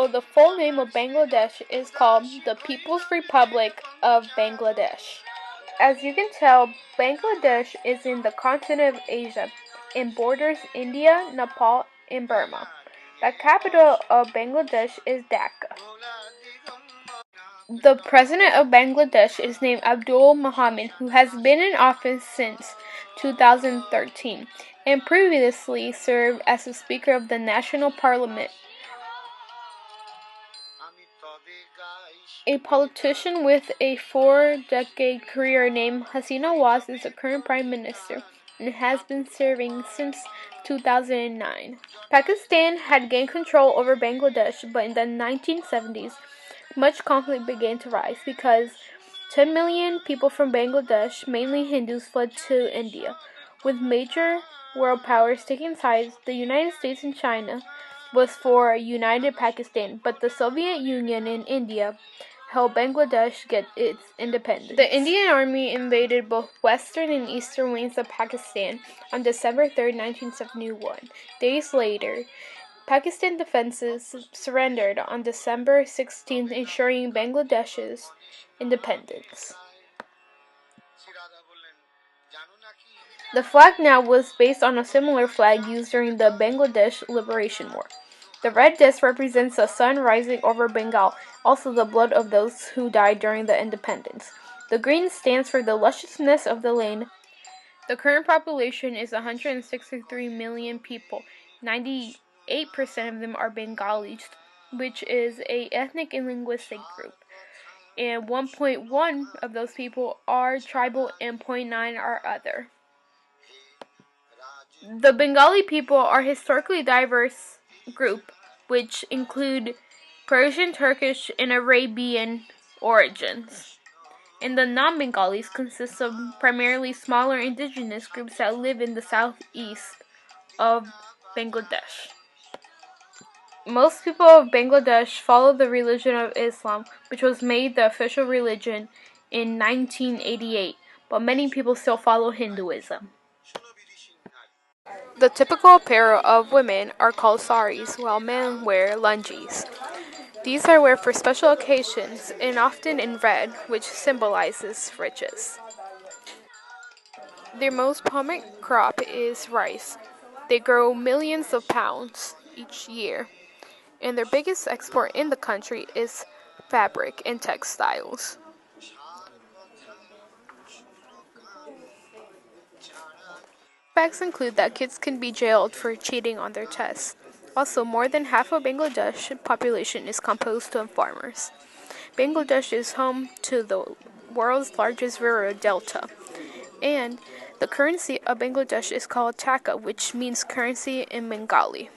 So the full name of Bangladesh is called the People's Republic of Bangladesh. As you can tell, Bangladesh is in the continent of Asia and borders India, Nepal, and Burma. The capital of Bangladesh is Dhaka. The president of Bangladesh is named Abdul Mohammed, who has been in office since 2013 and previously served as the Speaker of the National Parliament. A politician with a 4-decade career named Hasina Waz is the current Prime Minister and has been serving since 2009. Pakistan had gained control over Bangladesh, but in the 1970s, much conflict began to rise because 10 million people from Bangladesh, mainly Hindus, fled to India. With major world powers taking sides, the United States and China was for a united Pakistan, but the Soviet Union and India helped Bangladesh get its independence. The Indian Army invaded both western and eastern wings of Pakistan on December 3, 1971. Days later, Pakistan defenses surrendered on December 16, ensuring Bangladesh's independence. The flag now was based on a similar flag used during the Bangladesh Liberation War. The red disc represents the sun rising over Bengal, also the blood of those who died during the independence. The green stands for the lusciousness of the land. The current population is 163 million people. 98% of them are Bengalis, which is an ethnic and linguistic group. And 1.1 of those people are tribal and 0.9 are other. The Bengali people are a historically diverse group, which include Persian, Turkish, and Arabian origins. And the non-Bengalis consist of primarily smaller indigenous groups that live in the southeast of Bangladesh. Most people of Bangladesh follow the religion of Islam, which was made the official religion in 1988, but many people still follow Hinduism. The typical apparel of women are called saris, while men wear lungis. These are worn for special occasions and often in red, which symbolizes riches. Their most prominent crop is rice. They grow millions of pounds each year, and their biggest export in the country is fabric and textiles. Facts include that kids can be jailed for cheating on their tests. Also, more than half of Bangladesh's population is composed of farmers. Bangladesh is home to the world's largest river delta, and the currency of Bangladesh is called taka, which means currency in Bengali.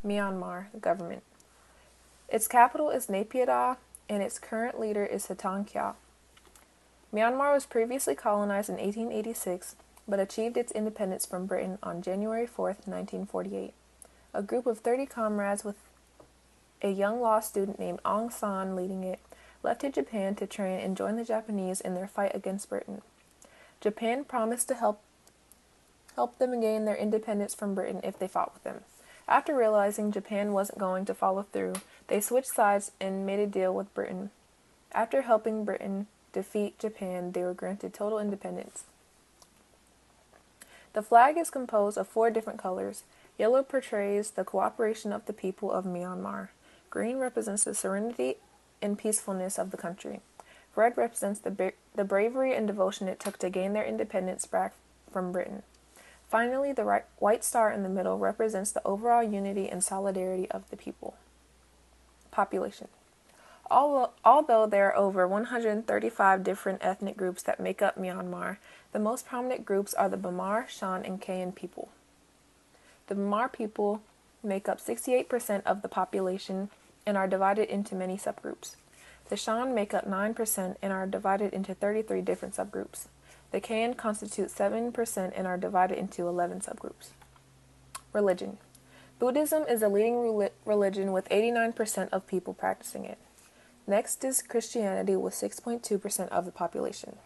Myanmar, the government. Its capital is Naypyidaw, and its current leader is Hitan Kyaw. Myanmar was previously colonized in 1886, but achieved its independence from Britain on January 4, 1948. A group of 30 comrades with a young law student named Aung San leading it left to Japan to train and join the Japanese in their fight against Britain. Japan promised to help them gain their independence from Britain if they fought with them. After realizing Japan wasn't going to follow through, they switched sides and made a deal with Britain. After helping Britain defeat Japan, they were granted total independence. The flag is composed of 4 different colors. Yellow portrays the cooperation of the people of Myanmar. Green represents the serenity and peacefulness of the country. Red represents the bravery and devotion it took to gain their independence back from Britain. Finally, the white star in the middle represents the overall unity and solidarity of the population. Although there are over 135 different ethnic groups that make up Myanmar, the most prominent groups are the Bamar, Shan, and Kayan people. The Bamar people make up 68% of the population and are divided into many subgroups. The Shan make up 9% and are divided into 33 different subgroups. The Kayan constitute 7% and are divided into 11 subgroups. Religion. Buddhism is the leading religion with 89% of people practicing it. Next is Christianity with 6.2% of the population.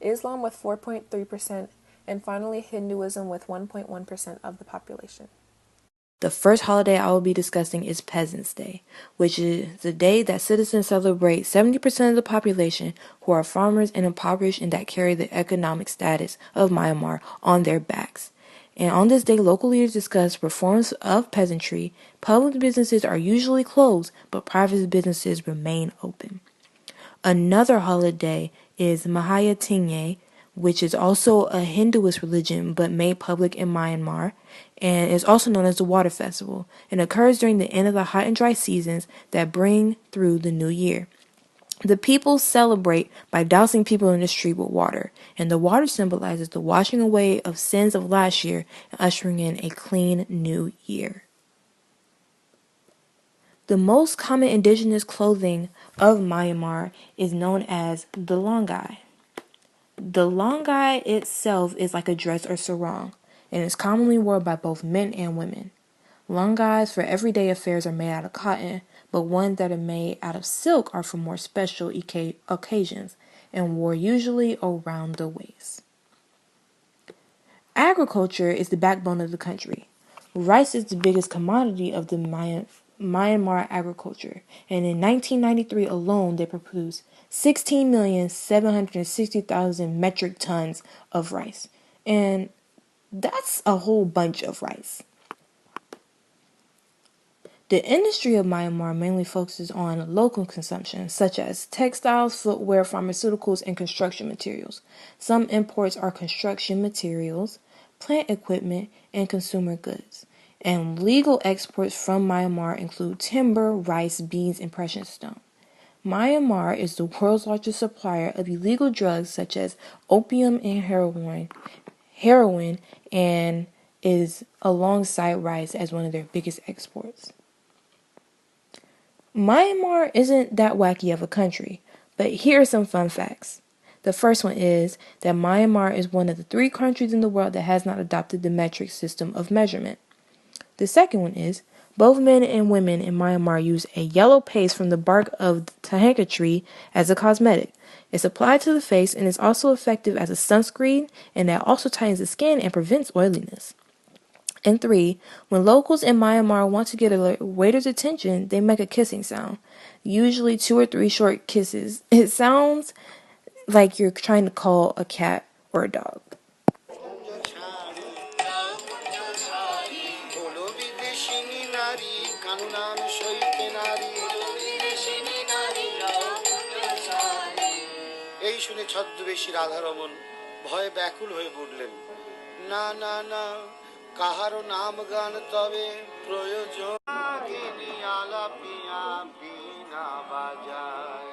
Islam with 4.3%, and finally Hinduism with 1.1% of the population. The first holiday I will be discussing is Peasants' Day, which is the day that citizens celebrate 70% of the population who are farmers and impoverished and that carry the economic status of Myanmar on their backs. And on this day, local leaders discuss reforms of peasantry. Public businesses are usually closed, but private businesses remain open. Another holiday is Mahaya Tingye, which is also a Hinduist religion but made public in Myanmar, and is also known as the Water Festival, and occurs during the end of the hot and dry seasons that bring through the new year. The people celebrate by dousing people in the street with water, and the water symbolizes the washing away of sins of last year and ushering in a clean new year. The most common indigenous clothing of Myanmar is known as the longai. The longai itself is like a dress or sarong, and is commonly worn by both men and women. Longais for everyday affairs are made out of cotton, but ones that are made out of silk are for more special occasions, and worn usually around the waist. Agriculture is the backbone of the country. Rice is the biggest commodity of the Myanmar agriculture, and in 1993 alone they produced 16,760,000 metric tons of rice. And that's a whole bunch of rice. The industry of Myanmar mainly focuses on local consumption, such as textiles, footwear, pharmaceuticals, and construction materials. Some imports are construction materials, plant equipment, and consumer goods. And legal exports from Myanmar include timber, rice, beans, and precious stone. Myanmar is the world's largest supplier of illegal drugs such as opium and heroin, and is alongside rice as one of their biggest exports. Myanmar isn't that wacky of a country, but here are some fun facts. The first one is that Myanmar is one of the 3 countries in the world that has not adopted the metric system of measurement. The second one is both men and women in Myanmar use a yellow paste from the bark of the tahanka tree as a cosmetic. It's applied to the face and is also effective as a sunscreen, and that also tightens the skin and prevents oiliness. And 3, when locals in Myanmar want to get a waiter's attention, they make a kissing sound, usually 2 or 3 short kisses. It sounds like you're trying to call a cat or a dog. এই শুনে ছদ্মবেশী রাধারমণ ভয়ে ব্যাকুল হয়ে পড়লেন। না না না, কাহারও নাম গান তবে প্রয়োজন আলাপিয়া বিনা বাজায়।